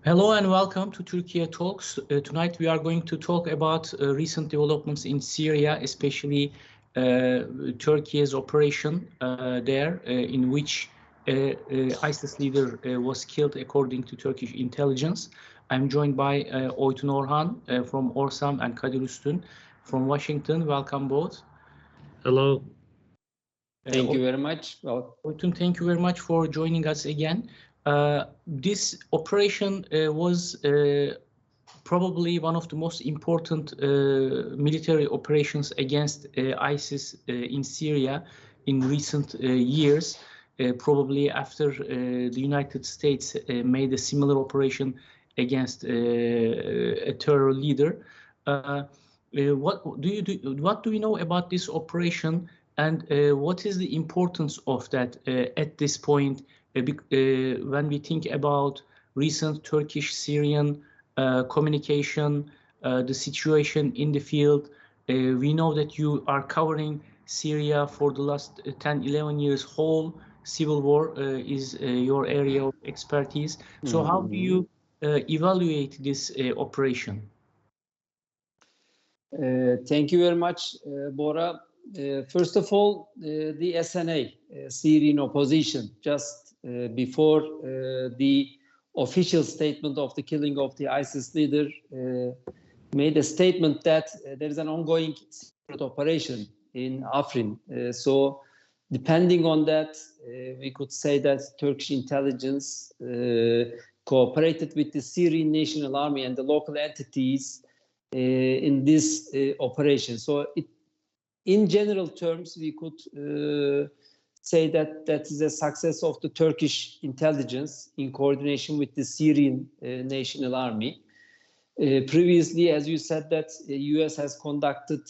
Hello and welcome to Turkiye Talks. Tonight we are going to talk about recent developments in Syria, especially Turkey's operation there, in which ISIS leader was killed according to Turkish intelligence. I'm joined by Oytun Orhan from Orhan and Kadir Ustun from Washington. Welcome both. Hello. Thank you very much. Oytun, thank you very much for joining us again. This operation was probably one of the most important military operations against ISIS in Syria in recent years, probably after the United States made a similar operation against a terror leader. What do we know about this operation, and what is the importance of that at this point? When we think about recent Turkish-Syrian communication, the situation in the field, we know that you are covering Syria for the last 10-11 years. Whole civil war is your area of expertise. So how do you evaluate this operation? Thank you very much, Bora. First of all, the SNA, Syrian opposition, just before the official statement of the killing of the ISIS leader, made a statement that there is an ongoing secret operation in Afrin. So depending on that, we could say that Turkish intelligence cooperated with the Syrian National Army and the local entities in this operation. So in general terms, we could say that that is a success of the Turkish intelligence in coordination with the Syrian National Army. Previously, as you said, that the US has conducted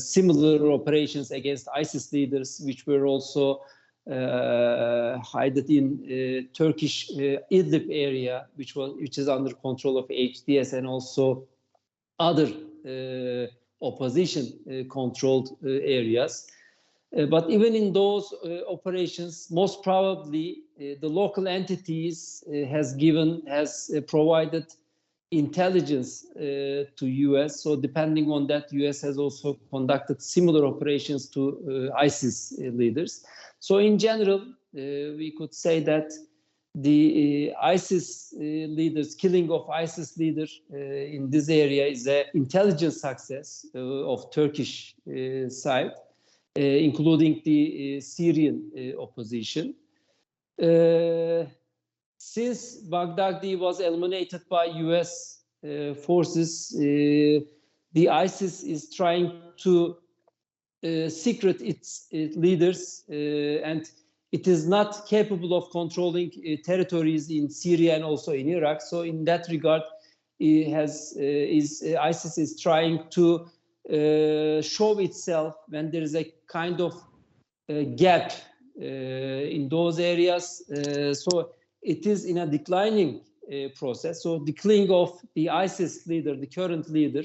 similar operations against ISIS leaders, which were also hidden in Turkish Idlib area, which is under control of HDS, and also other opposition controlled areas. But even in those operations, most probably the local entities has provided intelligence to US. So depending on that, US has also conducted similar operations to ISIS leaders. So in general, we could say that the ISIS leaders, killing of ISIS leader in this area is an intelligence success of Turkish side, including the Syrian opposition. Since Baghdadi was eliminated by US forces, the ISIS is trying to secret its leaders, and it is not capable of controlling territories in Syria and also in Iraq. So in that regard, ISIS is trying to show itself when there is a kind of gap in those areas. So it is in a declining process. So the killing of the ISIS leader, the current leader,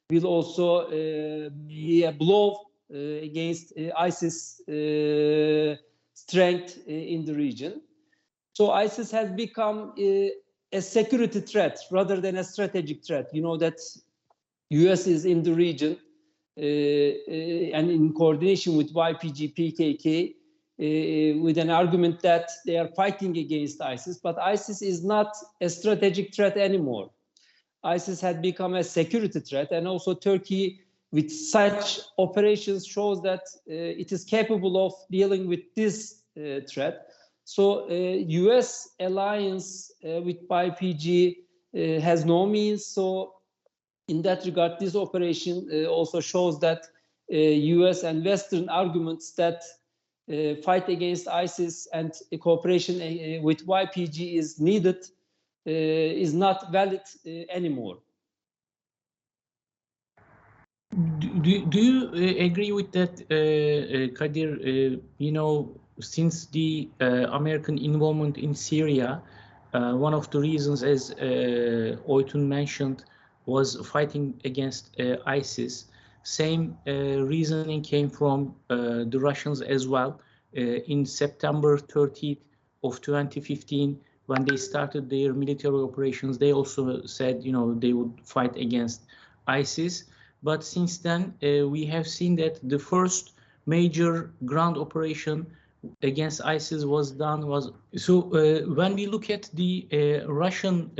will also be a blow against ISIS strength in the region. So ISIS has become a security threat rather than a strategic threat. You know that US is in the region and in coordination with YPG, PKK, with an argument that they are fighting against ISIS, but ISIS is not a strategic threat anymore. ISIS had become a security threat, and also Turkey with such operations shows that it is capable of dealing with this threat. So US alliance with YPG has no means. So in that regard, this operation also shows that US and Western arguments that fight against ISIS and cooperation with YPG is needed is not valid anymore. Do you agree with that, Kadir? You know, since the American involvement in Syria, one of the reasons, as Oytun mentioned, was fighting against ISIS. Same reasoning came from the Russians as well. In September 30th of 2015, when they started their military operations, they also said, you know, they would fight against ISIS. But since then, we have seen that the first major ground operation against ISIS was when we look at the Russian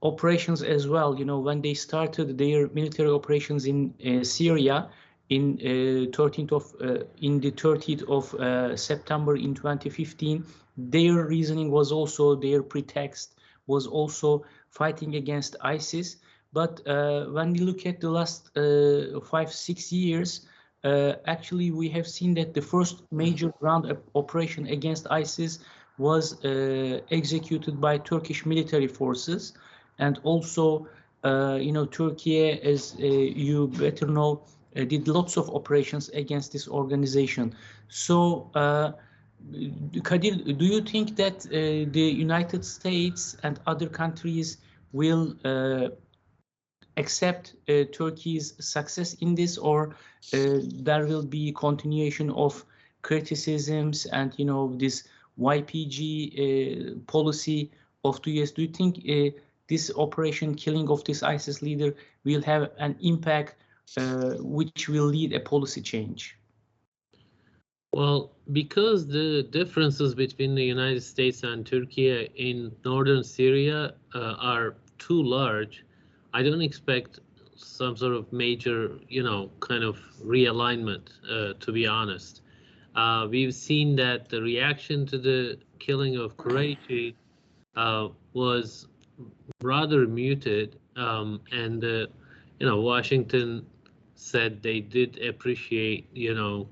operations as well, you know, when they started their military operations in Syria in the 30th of September in 2015, their reasoning was also, their pretext was also fighting against ISIS. But when we look at the last 5-6 years, actually, we have seen that the first major ground operation against ISIS was executed by Turkish military forces, and also, you know, Turkey, as you better know, did lots of operations against this organization. So, Kadir, do you think that the United States and other countries will accept Turkey's success in this, or there will be continuation of criticisms and, you know, this YPG policy of the US? Do you think this operation killing of this ISIS leader will have an impact which will lead a policy change? Well, because the differences between the United States and Turkey in northern Syria are too large, I don't expect some sort of major, you know, kind of realignment, to be honest. We've seen that the reaction to the killing of Qurayshi was rather muted, and you know, Washington said they did appreciate, you know,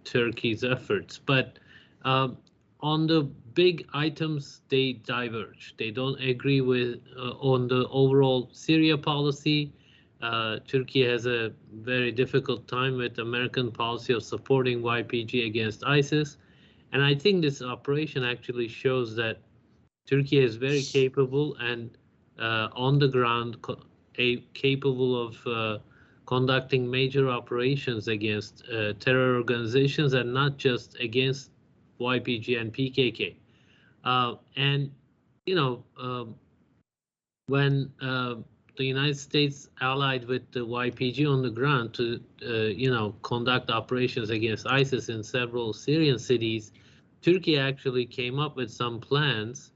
Turkey's efforts, but on the big items, they diverge. They don't agree with on the overall Syria policy. Turkey has a very difficult time with American policy of supporting YPG against ISIS, and I think this operation actually shows that Turkey is very capable and on the ground capable of conducting major operations against terror organizations, and not just against YPG and PKK. And, you know, when the United States allied with the YPG on the ground to, you know, conduct operations against ISIS in several Syrian cities, Turkey actually came up with some plans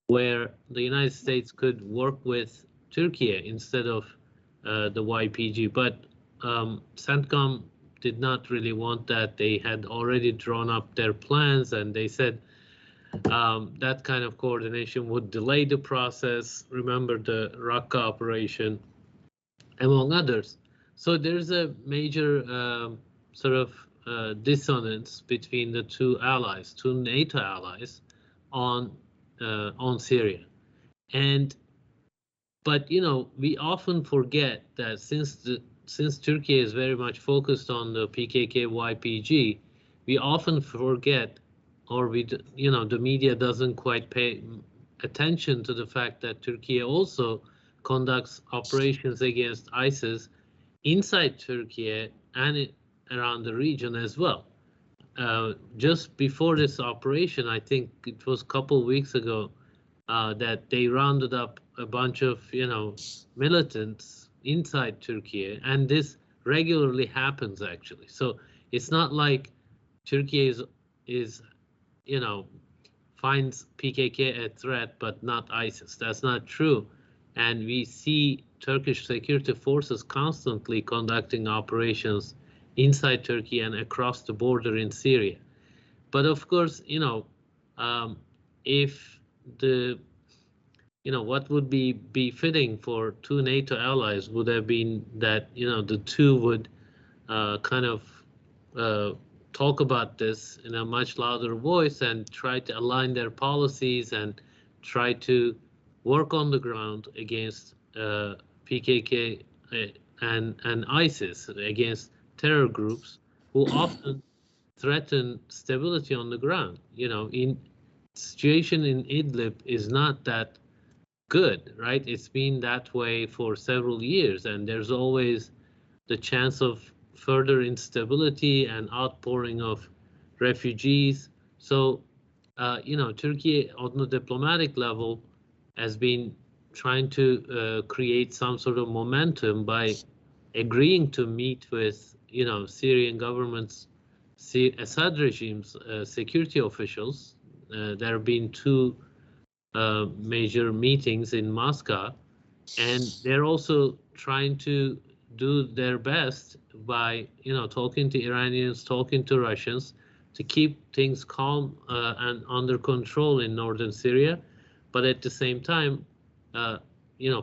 where the United States could work with Turkey instead of the YPG. But CENTCOM did not really want that. They had already drawn up their plans, and they said that kind of coordination would delay the process. Remember the Raqqa operation, among others. So there's a major sort of dissonance between the two allies, two NATO allies, on Syria. But you know, we often forget that since Turkey is very much focused on the PKK YPG, we often forget, or you know, the media doesn't quite pay attention to the fact that Turkey also conducts operations against ISIS inside Turkey and around the region as well. Just before this operation, I think it was a couple weeks ago, that they rounded up a bunch of, you know, militants inside Turkey, and this regularly happens actually. So it's not like Turkey is you know, finds PKK a threat but not ISIS. That's not true, and we see Turkish security forces constantly conducting operations inside Turkey and across the border in Syria. But of course, you know, if the, you know, what would be fitting for two NATO allies would have been that, you know, the two would kind of talk about this in a much louder voice and try to align their policies and try to work on the ground against PKK and ISIS, against terror groups who often threaten stability on the ground. You know, in situation in Idlib is not that good, right? It's been that way for several years, and there's always the chance of further instability and outpouring of refugees. So Turkey on the diplomatic level has been trying to create some sort of momentum by agreeing to meet with, Syrian government's Assad regime's security officials. There have been two major meetings in Moscow, and they're also trying to do their best by, talking to Iranians, talking to Russians, to keep things calm and under control in northern Syria, but at the same time,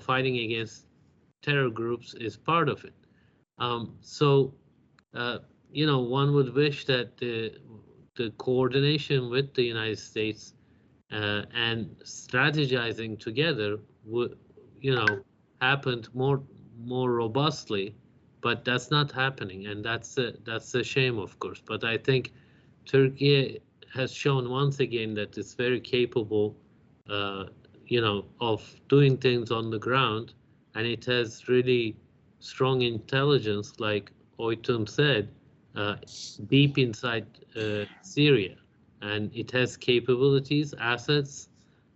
fighting against terror groups is part of it. One would wish that the coordination with the United States and strategizing together would, happened more robustly, but that's not happening, and that's a shame, of course. But I think Turkey has shown once again that it's very capable, of doing things on the ground, and it has really strong intelligence, like Oytun said, deep inside Syria, and it has capabilities, assets,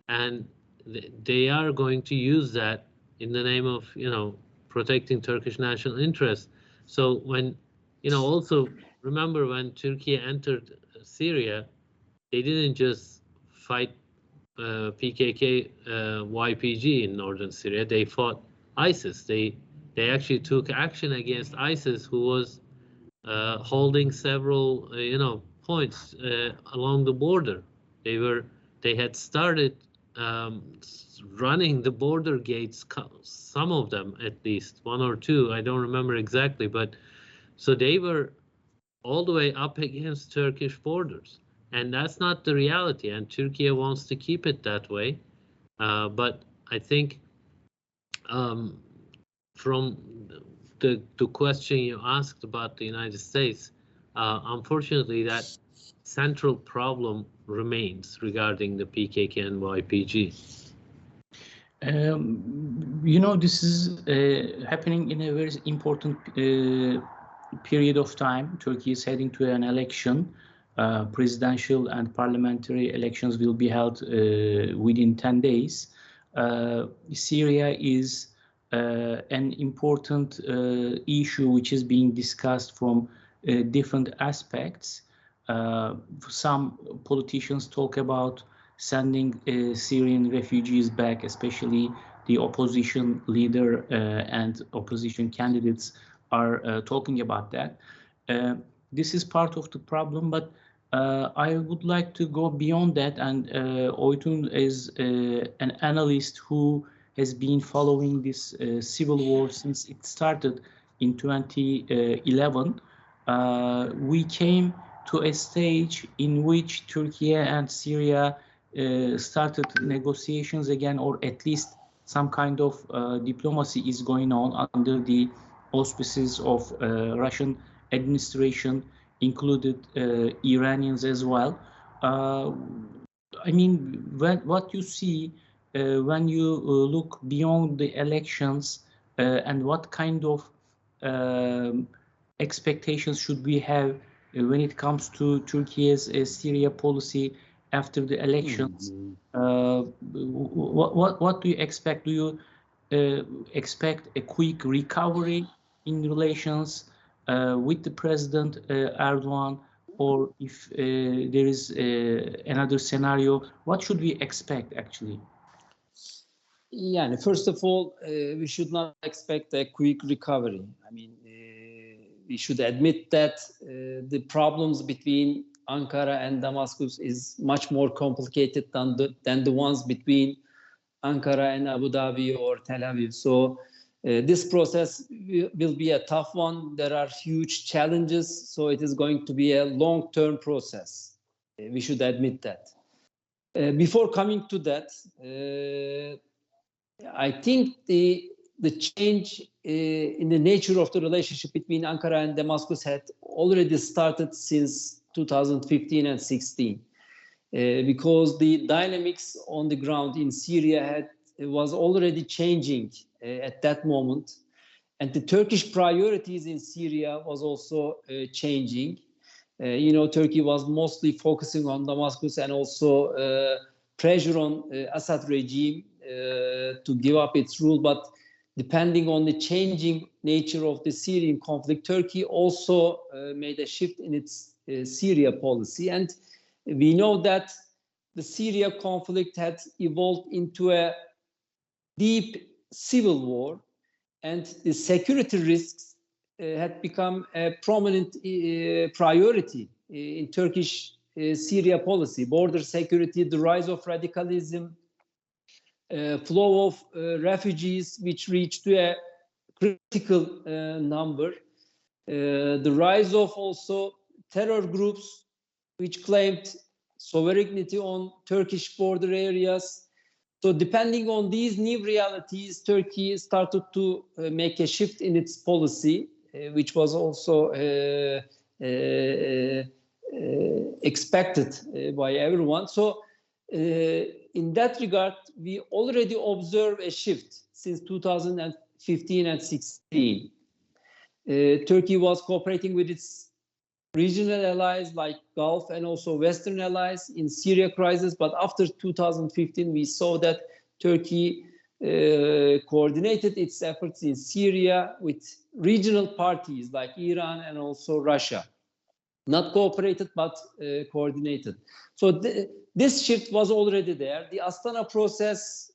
and they are going to use that in the name of, protecting Turkish national interests. So when, also remember when Turkey entered Syria, they didn't just fight PKK, YPG in northern Syria. They fought ISIS. They actually took action against ISIS, who was holding several, points along the border. They had started running the border gates, some of them at least, one or two, I don't remember exactly, but so they were all the way up against Turkish borders, and that's not the reality, and Turkey wants to keep it that way. But I think from the question you asked about the United States, unfortunately, that central problem remains regarding the PKK and YPG. This is happening in a very important period of time. Turkey is heading to an election. Presidential and parliamentary elections will be held within 10 days. Syria is an important issue which is being discussed from different aspects. Some politicians talk about sending Syrian refugees back, especially the opposition leader and opposition candidates are talking about that. This is part of the problem, but I would like to go beyond that, and Oytun is an analyst who has been following this civil war since it started in 2011. We came to a stage in which Turkey and Syria started negotiations again, or at least some kind of diplomacy is going on under the auspices of Russian administration, included Iranians as well. What you see when you look beyond the elections, and what kind of expectations should we have when it comes to Turkey's Syria policy after the elections? What do you expect? Do you expect a quick recovery in relations with the President Erdogan, or if there is another scenario, what should we expect actually? Yeah, first of all, we should not expect a quick recovery. We should admit that the problems between Ankara and Damascus is much more complicated than the ones between Ankara and Abu Dhabi or Tel Aviv. So this process will be a tough one. There are huge challenges, so it is going to be a long-term process. We should admit that. Before coming to that, I think the change in the nature of the relationship between Ankara and Damascus had already started since 2015 and 16, because the dynamics on the ground in Syria was already changing at that moment, and the Turkish priorities in Syria was also changing. Turkey was mostly focusing on Damascus and also pressure on Assad regime to give up its rule. But depending on the changing nature of the Syrian conflict, Turkey also made a shift in its Syria policy. And we know that the Syria conflict had evolved into a deep civil war, and the security risks had become a prominent priority in Turkish Syria policy. Border security, the rise of radicalism, flow of refugees, which reached to a critical number, the rise of also terror groups which claimed sovereignty on Turkish border areas. So depending on these new realities, Turkey started to make a shift in its policy, which was also expected by everyone. So in that regard, we already observe a shift since 2015 and 16. Turkey was cooperating with its regional allies like Gulf and also Western allies in Syria crisis. But after 2015, we saw that Turkey coordinated its efforts in Syria with regional parties like Iran and also Russia. Not cooperated, but coordinated. So this shift was already there. The Astana process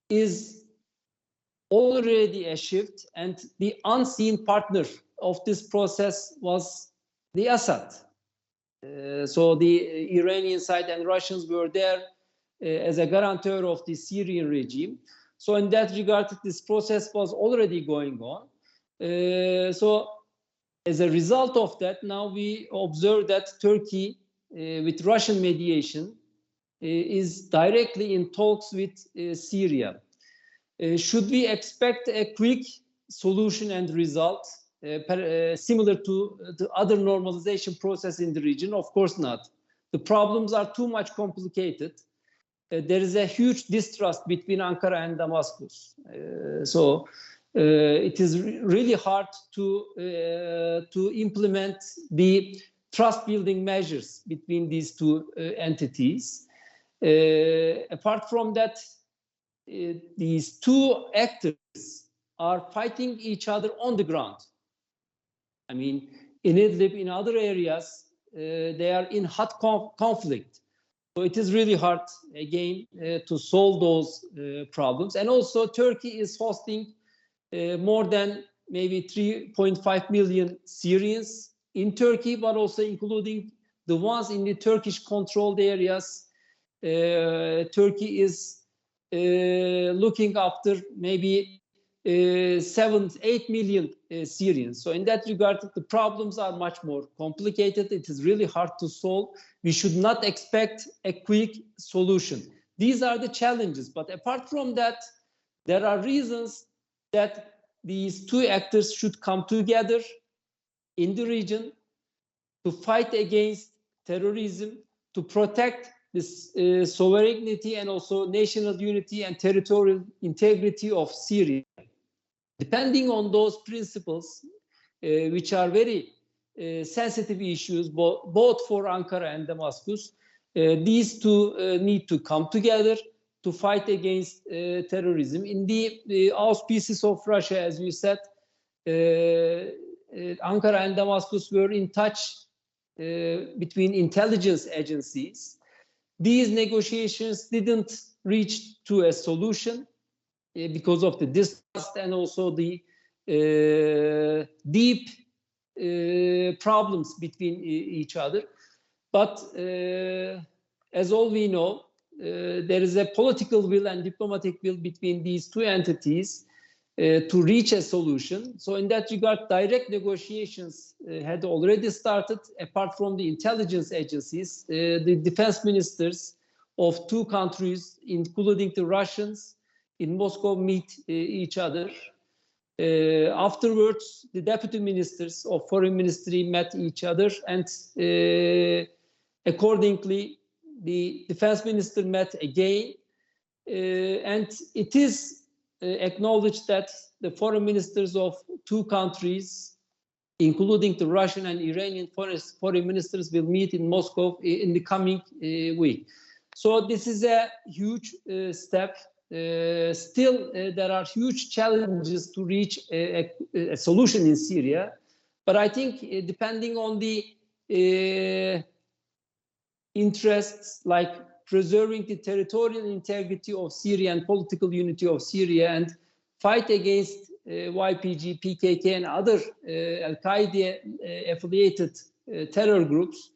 is already a shift, and the unseen partner of this process was the Assad. So the Iranian side and Russians were there as a guarantor of the Syrian regime. So in that regard, this process was already going on. So as a result of that, now we observe that Turkey, with Russian mediation, is directly in talks with Syria. Should we expect a quick solution and result similar to the other normalization process in the region? Of course not. The problems are too much complicated. There is a huge distrust between Ankara and Damascus. So it is really hard to implement the trust-building measures between these two entities. Apart from that, these two actors are fighting each other on the ground. I mean, in Idlib, in other areas, they are in hot conflict. So it is really hard, again, to solve those problems. And also, Turkey is hosting more than maybe 3.5 million Syrians in Turkey, but also including the ones in the Turkish-controlled areas. Turkey is looking after maybe 7-8 million Syrians. So in that regard, the problems are much more complicated. It is really hard to solve. We should not expect a quick solution. These are the challenges. But apart from that, there are reasons that these two actors should come together in the region to fight against terrorism, to protect this sovereignty and also national unity and territorial integrity of Syria. Depending on those principles, which are very sensitive issues, both for Ankara and Damascus, these two need to come together to fight against terrorism. In the auspices of Russia, as you said, Ankara and Damascus were in touch between intelligence agencies. These negotiations didn't reach to a solution because of the distrust and also the deep problems between each other. But as all we know, there is a political will and diplomatic will between these two entities to reach a solution. So in that regard, direct negotiations had already started. Apart from the intelligence agencies, the defense ministers of two countries, including the Russians, in Moscow meet each other. Afterwards, the deputy ministers of foreign ministry met each other, and accordingly, the defense minister met again. And it is acknowledged that the foreign ministers of two countries including the Russian and Iranian foreign ministers, will meet in Moscow in the coming week. So this is a huge step. Still, there are huge challenges to reach a solution in Syria. But I think depending on the interests, like preserving the territorial integrity of Syria and political unity of Syria and fight against YPG, PKK and other al-Qaeda affiliated terror groups,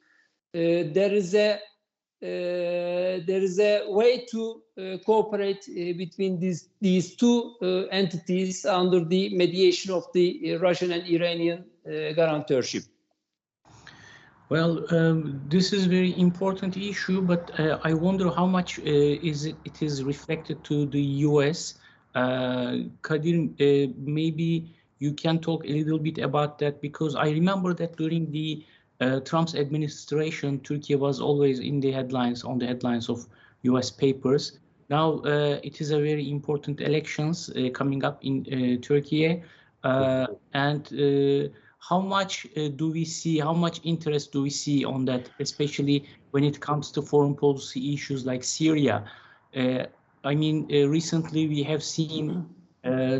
there is a way to cooperate between these two entities under the mediation of the Russian and Iranian guarantorship. Well, this is a very important issue, but I wonder how much it is reflected to the US. Kadir, maybe you can talk a little bit about that, because I remember that during the Trump's administration, Turkey was always in the headlines, on the headlines of US papers. Now it is a very important elections coming up in Turkey, and how much do we see, how much interest do we see on that, especially when it comes to foreign policy issues like Syria? I mean, recently we have seen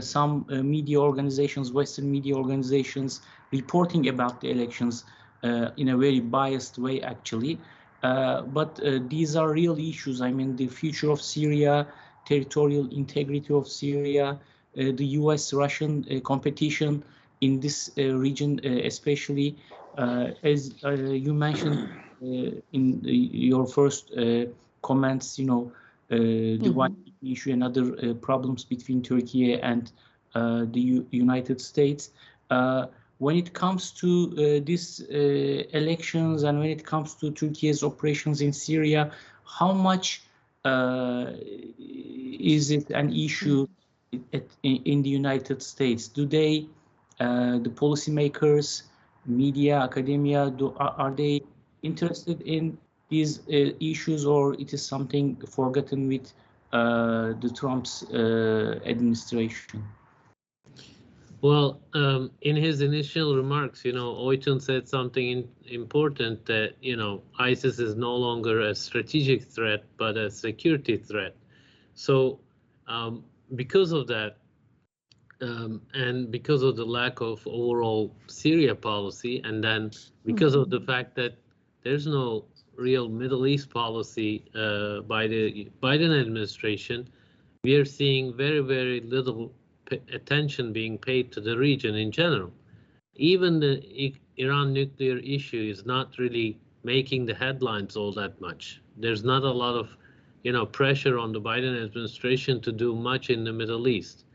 some media organizations, Western media organizations, reporting about the elections in a very biased way, actually. But these are real issues. I mean, the future of Syria, territorial integrity of Syria, the US-Russian competition in this region, especially as you mentioned in your first comments, you know, the one issue and other problems between Turkey and the United States. When it comes to these elections and when it comes to Turkey's operations in Syria, how much is it an issue in the United States? Do they, the policymakers, media, academia, are they interested in these issues, or it is something forgotten with the Trump's administration? Well, in his initial remarks, you know, Oytun said something important, that, you know, ISIS is no longer a strategic threat, but a security threat. So because of that, and because of the lack of overall Syria policy, and then because of the fact that there's no real Middle East policy by the Biden administration, we are seeing very, very little attention being paid to the region in general. Even the Iran nuclear issue is not really making the headlines all that much. There's not a lot of, you know, pressure on the Biden administration to do much in the Middle East.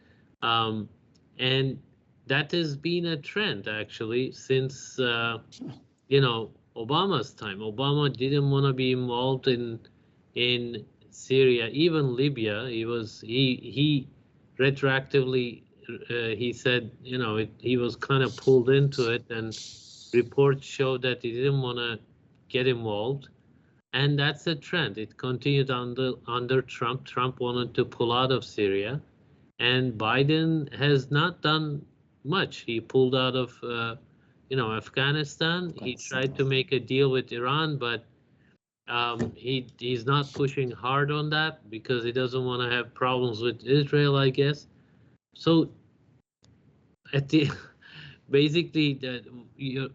And that has been a trend, actually, since, you know, Obama's time. Obama didn't want to be involved in Syria, even Libya. He retroactively, he said, you know, he was kind of pulled into it, and reports showed that he didn't want to get involved. And that's a trend. It continued under Trump. Trump wanted to pull out of Syria, and Biden has not done much. He pulled out of, you know, Afghanistan. He tried to make a deal with Iran, but he's not pushing hard on that because he doesn't want to have problems with Israel, I guess. So, basically,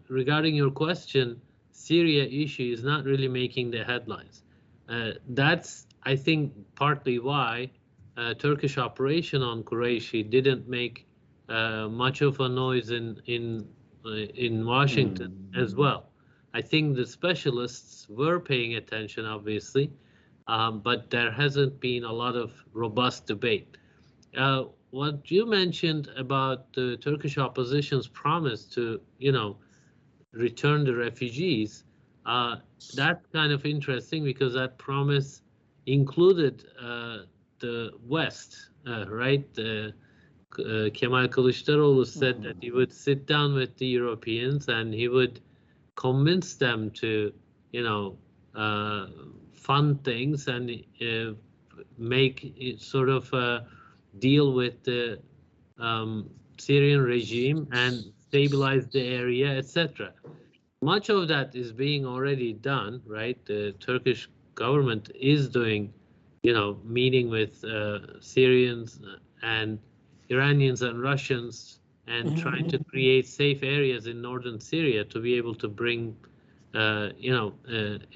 regarding your question, Syria issue is not really making the headlines. That's, I think, partly why Turkish operation on Qurayshi didn't make much of a noise in Washington as well. I think the specialists were paying attention, obviously, but there hasn't been a lot of robust debate. What you mentioned about the Turkish opposition's promise to, you know, return the refugees, that's kind of interesting because that promise included the West, right? Kemal Kılıçdaroğlu said that he would sit down with the Europeans and he would convince them to, you know, fund things and make it sort of deal with the Syrian regime and stabilize the area, etc. Much of that is being already done, right? The Turkish government is doing, meeting with Syrians and Iranians and Russians and trying to create safe areas in northern Syria to be able to bring,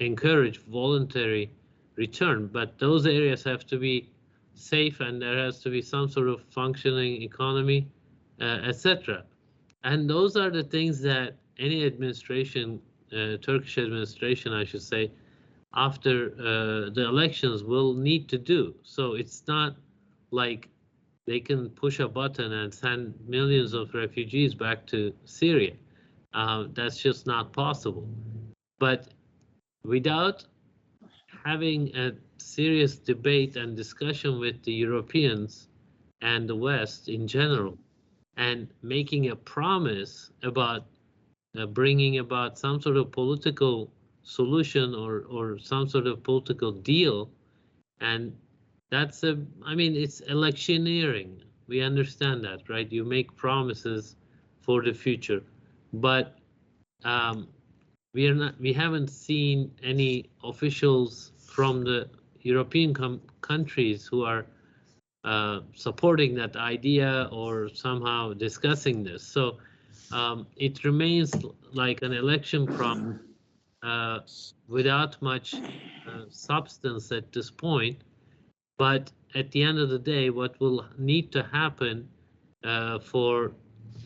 encourage voluntary return. But those areas have to be safe, and there has to be some sort of functioning economy, etc. And those are the things that any administration, Turkish administration, I should say, after the elections will need to do. So it's not like they can push a button and send millions of refugees back to Syria. That's just not possible. But without having a serious debate and discussion with the Europeans and the West in general, and making a promise about bringing about some sort of political solution or some sort of political deal, and that's it's electioneering. We understand that, right? You make promises for the future, but we haven't seen any officials from the European countries who are supporting that idea or somehow discussing this. So it remains like an election promise without much substance at this point. But at the end of the day, what will need to happen for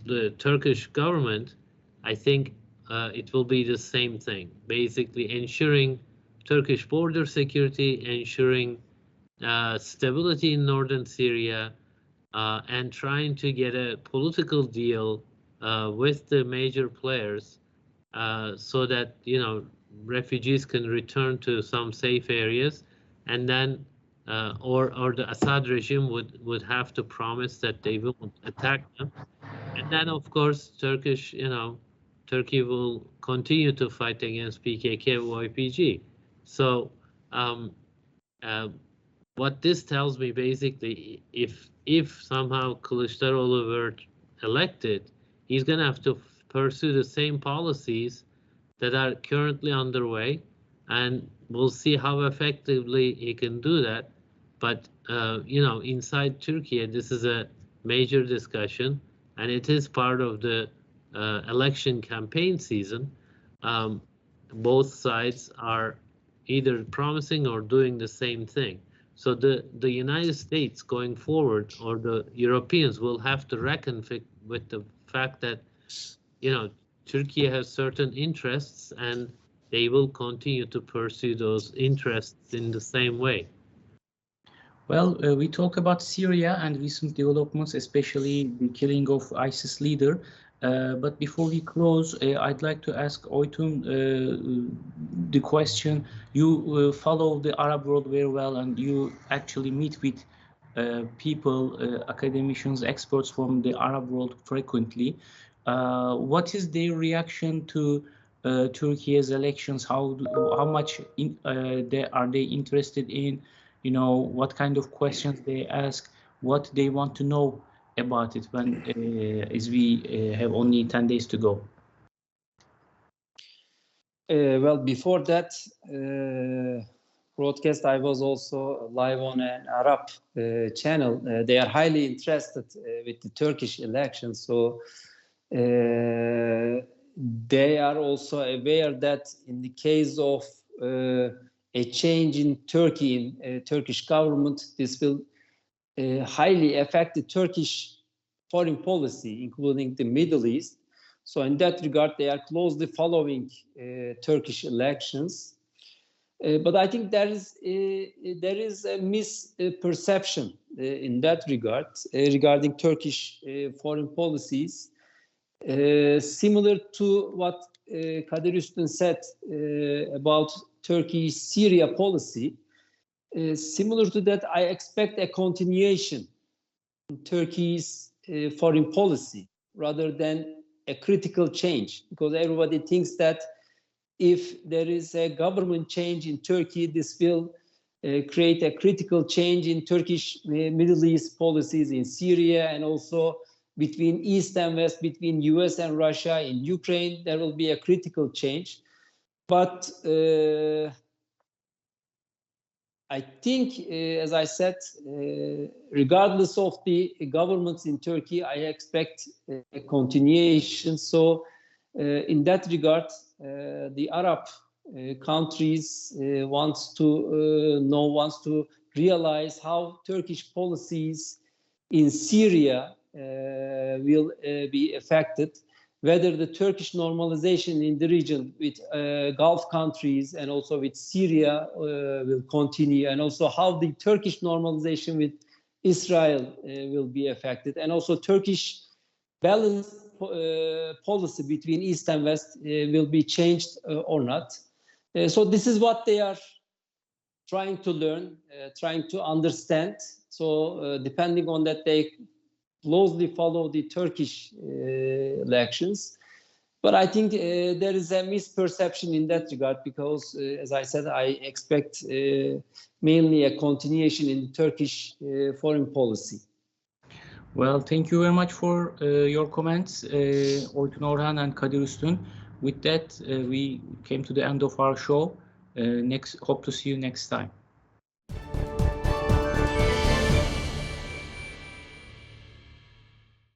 the Turkish government, I think it will be the same thing, basically ensuring Turkish border security, ensuring stability in northern Syria, and trying to get a political deal with the major players so that refugees can return to some safe areas, and then or the Assad regime would have to promise that they won't attack them, and then of course Turkey will continue to fight against PKK or YPG. So what this tells me, basically, if somehow Kılıçdaroğlu were elected, he's going to have to pursue the same policies that are currently underway, and we'll see how effectively he can do that. But inside Turkey, this is a major discussion, and it is part of the election campaign season. Both sides are either promising or doing the same thing. So the United States going forward, or the Europeans, will have to reckon with the fact that Turkey has certain interests, and they will continue to pursue those interests in the same way. Well, we talk about Syria and recent developments, especially the killing of ISIS leader. But before we close, I'd like to ask Oytun the question. You follow the Arab world very well, and you actually meet with people, academicians, experts from the Arab world frequently. What is their reaction to Turkey's elections? How much are they interested in? What kind of questions they ask, what they want to know about it when as we have only 10 days to go. Well, before that broadcast, I was also live on an Arab channel. They are highly interested with the Turkish elections, so they are also aware that in the case of a change in Turkey, in Turkish government, this will highly affect the Turkish foreign policy, including the Middle East. So in that regard, they are closely following Turkish elections. But I think there is a misperception in that regard regarding Turkish foreign policies, similar to what Kadir Ustun said about Turkey's Syria policy. Similar to that, I expect a continuation in Turkey's foreign policy rather than a critical change, because everybody thinks that if there is a government change in Turkey, this will create a critical change in Turkish Middle East policies in Syria, and also between East and West, between US and Russia, in Ukraine, there will be a critical change. But I think, as I said, regardless of the governments in Turkey, I expect a continuation. So in that regard, the Arab countries wants to realize how Turkish policies in Syria will be affected, whether the Turkish normalization in the region with Gulf countries and also with Syria will continue, and also how the Turkish normalization with Israel will be affected, and also Turkish balanced policy between East and West will be changed or not. So this is what they are trying to learn, trying to understand. So depending on that, they closely follow the Turkish elections. But I think there is a misperception in that regard because, as I said, I expect mainly a continuation in the Turkish foreign policy. Well, thank you very much for your comments, Oytun, Orhan and Kadir Ustun. With that, we came to the end of our show. Hope to see you next time.